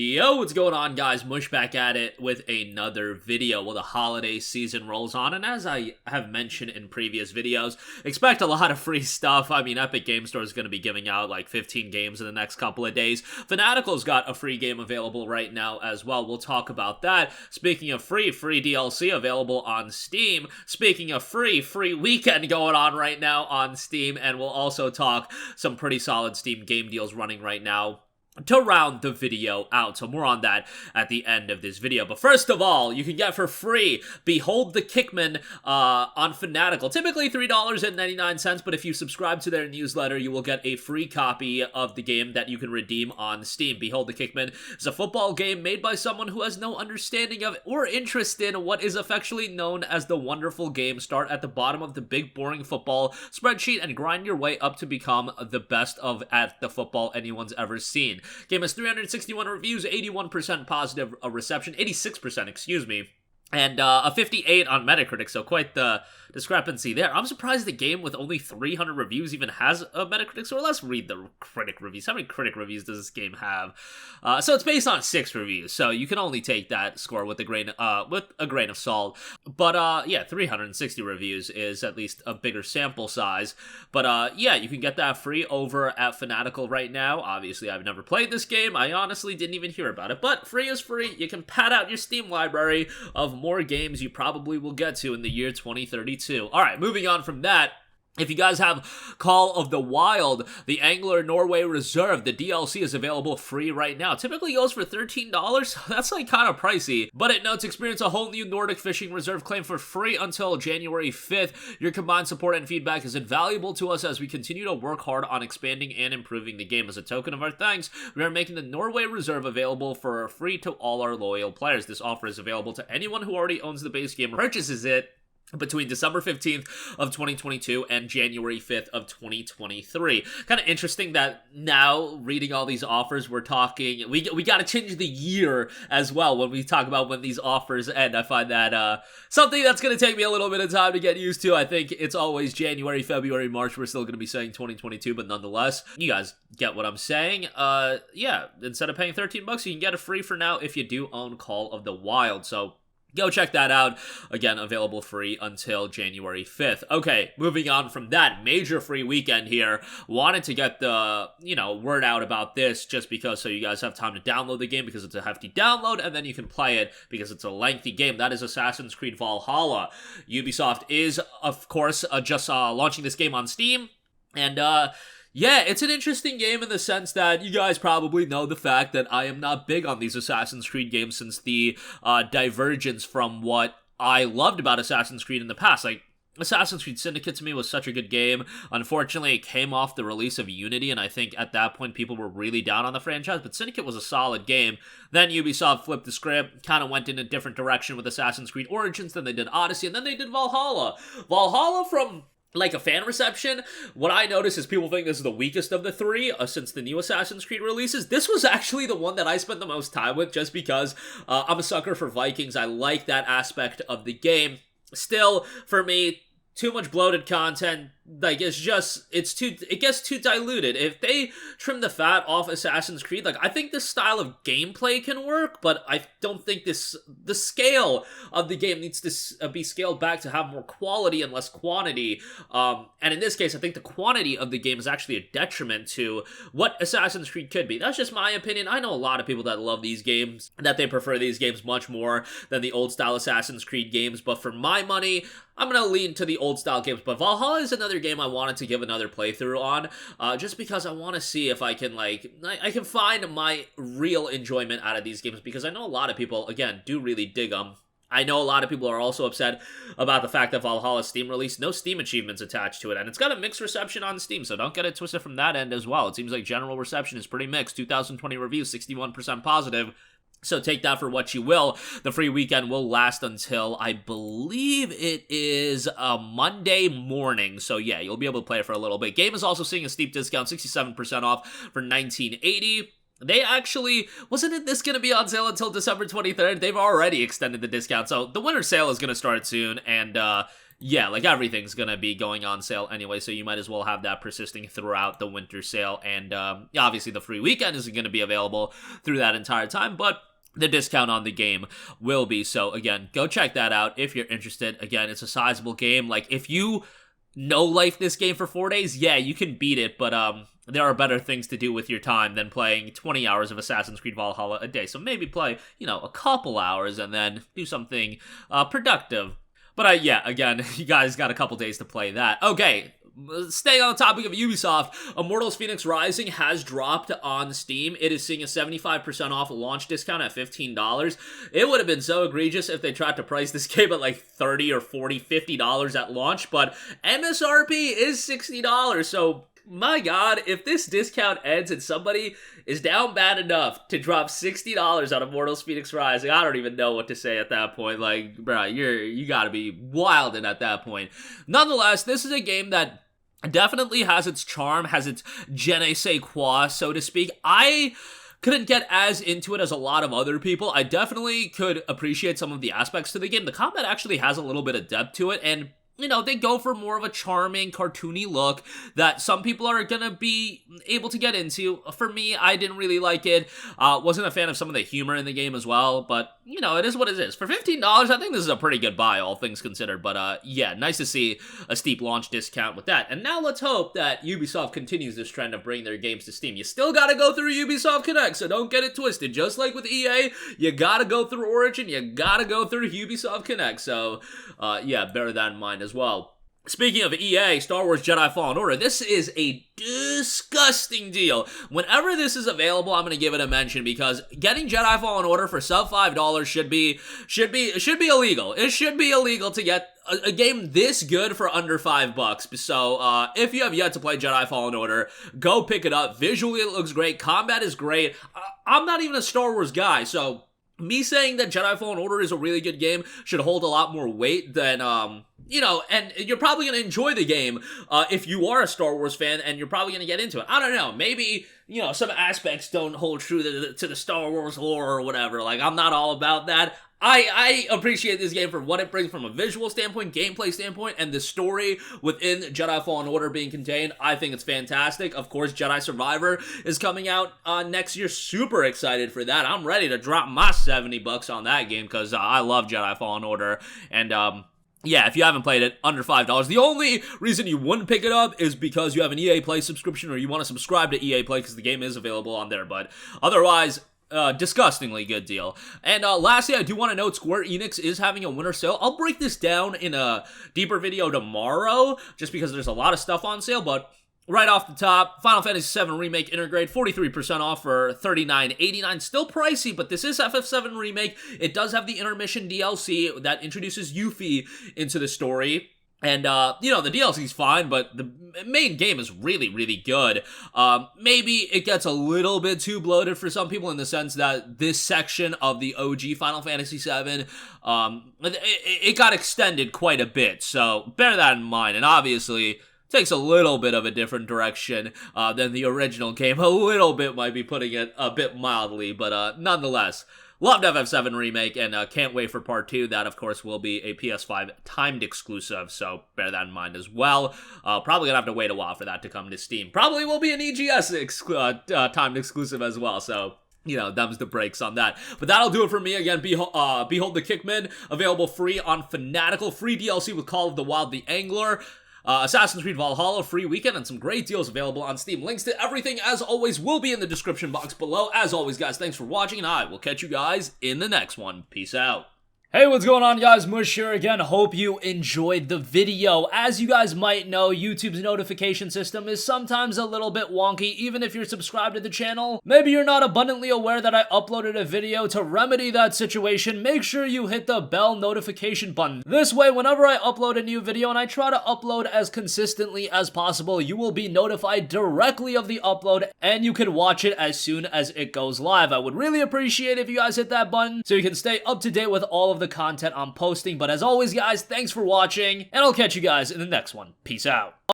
Yo, what's going on, guys? Mush back at it with another video. Well, the holiday season rolls on, and as I have mentioned in previous videos, expect a lot of free stuff. I mean, Epic Game Store is going to be giving out like 15 games in the next couple of days. Fanatical's got a free game available right now as well. We'll talk about that. Speaking of free DLC available on Steam. Speaking of free weekend going on right now on Steam, and we'll also talk some pretty solid Steam game deals running right now to round the video out. So more on that at the end of this video. But first of all, you can get for free Behold the Kickmen on Fanatical. Typically $3.99, but if you subscribe to their newsletter, you will get a free copy of the game that you can redeem on Steam. Behold the Kickmen is a football game made by someone who has no understanding of or interest in what is affectionately known as the wonderful game. Start at the bottom of the big boring football spreadsheet and grind your way up to become the best at the football anyone's ever seen. Game has 361 reviews, 81% positive reception, 86%, excuse me, and a 58 on Metacritic, so quite the discrepancy there. I'm surprised the game with only 300 reviews even has a Metacritic score. Let's read the critic reviews. How many critic reviews does this game have? So it's based on 6 reviews, so you can only take that score with a grain of salt. But yeah, 360 reviews is at least a bigger sample size. But yeah, you can get that free over at Fanatical right now. Obviously, I've never played this game. I honestly didn't even hear about it, but free is free. You can pad out your Steam library of more games you probably will get to in the year 2032. Alright, moving on from that. If you guys have Call of the Wild, the Angler Norway Reserve, the DLC is available free right now. Typically goes for $13. That's like kind of pricey. But it notes experience a whole new Nordic fishing reserve claim for free until January 5th. Your combined support and feedback is invaluable to us as we continue to work hard on expanding and improving the game. As a token of our thanks, we are making the Norway Reserve available for free to all our loyal players. This offer is available to anyone who already owns the base game or purchases it between December 15th of 2022 and January 5th of 2023. Kind of interesting that now, reading all these offers, we're talking, we got to change the year as well when we talk about when these offers end. I find that something that's going to take me a little bit of time to get used to. I think it's always January, February, March. We're still going to be saying 2022, but nonetheless, you guys get what I'm saying. Yeah, instead of paying $13, you can get it free for now if you do own Call of the Wild. So go check that out. Again, available free until January 5th. Okay, moving on from that major free weekend here. Wanted to get the, word out about this just because so you guys have time to download the game because it's a hefty download and then you can play it because it's a lengthy game. That is Assassin's Creed Valhalla. Ubisoft is, of course, just launching this game on Steam. And, yeah, it's an interesting game in the sense that you guys probably know the fact that I am not big on these Assassin's Creed games since the divergence from what I loved about Assassin's Creed in the past. Like, Assassin's Creed Syndicate to me was such a good game. Unfortunately, it came off the release of Unity, and I think at that point people were really down on the franchise, but Syndicate was a solid game. Then Ubisoft flipped the script, kind of went in a different direction with Assassin's Creed Origins, then they did Odyssey, and then they did Valhalla. Valhalla, from like a fan reception, what I noticed is people think this is the weakest of the three since the new Assassin's Creed releases. This was actually the one that I spent the most time with just because I'm a sucker for Vikings. I like that aspect of the game. Still, for me, too much bloated content. Like, it gets too diluted. If they trim the fat off Assassin's Creed, like, I think this style of gameplay can work, but I don't think the scale of the game needs to be scaled back to have more quality and less quantity. And in this case, I think the quantity of the game is actually a detriment to what Assassin's Creed could be. That's just my opinion. I know a lot of people that love these games, that they prefer these games much more than the old-style Assassin's Creed games, but for my money, I'm going to lean to the old-style games. But Valhalla is another game I wanted to give another playthrough on, just because I want to see if I can, I can find my real enjoyment out of these games, because I know a lot of people, again, do really dig them. I know a lot of people are also upset about the fact that Valhalla's Steam release, no Steam achievements attached to it, and it's got a mixed reception on Steam, so don't get it twisted from that end as well. It seems like general reception is pretty mixed. 2020 reviews, 61% positive. So take that for what you will. The free weekend will last until, I believe it is Monday morning. So yeah, you'll be able to play it for a little bit. Game is also seeing a steep discount, 67% off for $19.80. They actually, wasn't this going to be on sale until December 23rd? They've already extended the discount. So the winter sale is going to start soon. And yeah, like everything's gonna be going on sale anyway, so you might as well have that persisting throughout the winter sale. And obviously the free weekend isn't gonna be available through that entire time, but the discount on the game will be. So again, go check that out if you're interested. Again, it's a sizable game. Like, if you no-life this game for 4 days, yeah, you can beat it, but there are better things to do with your time than playing 20 hours of Assassin's Creed Valhalla a day. So maybe play, a couple hours and then do something productive. But yeah, again, you guys got a couple days to play that. Okay, staying on the topic of Ubisoft, Immortals Fenyx Rising has dropped on Steam. It is seeing a 75% off launch discount at $15. It would have been so egregious if they tried to price this game at like $30 or $40, $50 at launch, but MSRP is $60, so my god, if this discount ends and somebody is down bad enough to drop $60 on Immortals Fenyx Rising, I don't even know what to say at that point. Like, bruh, you gotta be wildin' at that point. Nonetheless, this is a game that definitely has its charm, has its je ne sais quoi, so to speak. I couldn't get as into it as a lot of other people. I definitely could appreciate some of the aspects to the game. The combat actually has a little bit of depth to it, and they go for more of a charming, cartoony look that some people are gonna be able to get into. For me, I didn't really like it. Wasn't a fan of some of the humor in the game as well, but, it is what it is. For $15, I think this is a pretty good buy, all things considered, but, yeah, nice to see a steep launch discount with that. And now let's hope that Ubisoft continues this trend of bringing their games to Steam. You still gotta go through Ubisoft Connect, so don't get it twisted. Just like with EA, you gotta go through Origin, you gotta go through Ubisoft Connect, so, yeah, bear that in mind as well. Speaking of EA, Star Wars Jedi Fallen Order, this is a disgusting deal. Whenever this is available, I'm going to give it a mention, because getting Jedi Fallen Order for sub $5 should be illegal. It should be illegal to get a game this good for under $5. So, if you have yet to play Jedi Fallen Order, go pick it up. Visually, it looks great. Combat is great. I'm not even a Star Wars guy, so me saying that Jedi Fallen Order is a really good game should hold a lot more weight than, and you're probably going to enjoy the game if you are a Star Wars fan, and you're probably going to get into it. I don't know, maybe, some aspects don't hold true to the Star Wars lore or whatever. Like, I'm not all about that. I appreciate this game for what it brings from a visual standpoint, gameplay standpoint, and the story within Jedi Fallen Order being contained. I think it's fantastic. Of course, Jedi Survivor is coming out next year. Super excited for that. I'm ready to drop my $70 on that game, because I love Jedi Fallen Order. And, yeah, if you haven't played it, under $5. The only reason you wouldn't pick it up is because you have an EA Play subscription, or you want to subscribe to EA Play, because the game is available on there. But otherwise, disgustingly good deal. And lastly, I do want to note Square Enix is having a winter sale. I'll break this down in a deeper video tomorrow, just because there's a lot of stuff on sale, but right off the top, Final Fantasy VII Remake Intergrade, 43% off for $39.89. Still pricey, but this is FF7 Remake. It does have the intermission DLC that introduces Yuffie into the story. And, the DLC's fine, but the main game is really, really good. Maybe it gets a little bit too bloated for some people, in the sense that this section of the OG Final Fantasy VII, it got extended quite a bit, so bear that in mind. And obviously, takes a little bit of a different direction than the original game. A little bit might be putting it a bit mildly, but nonetheless, loved FF7 Remake, and can't wait for Part 2. That, of course, will be a PS5 timed exclusive, so bear that in mind as well. Probably gonna have to wait a while for that to come to Steam. Probably will be an EGS timed exclusive as well, so them's the breaks on that. But that'll do it for me. Again, Behold the Kickmen, available free on Fanatical. Free DLC with Call of the Wild the Angler. Assassin's Creed Valhalla, free weekend, and some great deals available on Steam. Links to everything, as always, will be in the description box below. As always, guys, thanks for watching, and I will catch you guys in the next one. Peace out. Hey, what's going on, guys? Mush here again. Hope you enjoyed the video. As you guys might know, YouTube's notification system is sometimes a little bit wonky, even if you're subscribed to the channel. Maybe you're not abundantly aware that I uploaded a video. To remedy that situation, make sure you hit the bell notification button. This way, whenever I upload a new video, and I try to upload as consistently as possible, you will be notified directly of the upload, and you can watch it as soon as it goes live. I would really appreciate if you guys hit that button, so you can stay up to date with all of the content I'm posting. But as always, guys, thanks for watching, and I'll catch you guys in the next one. Peace out.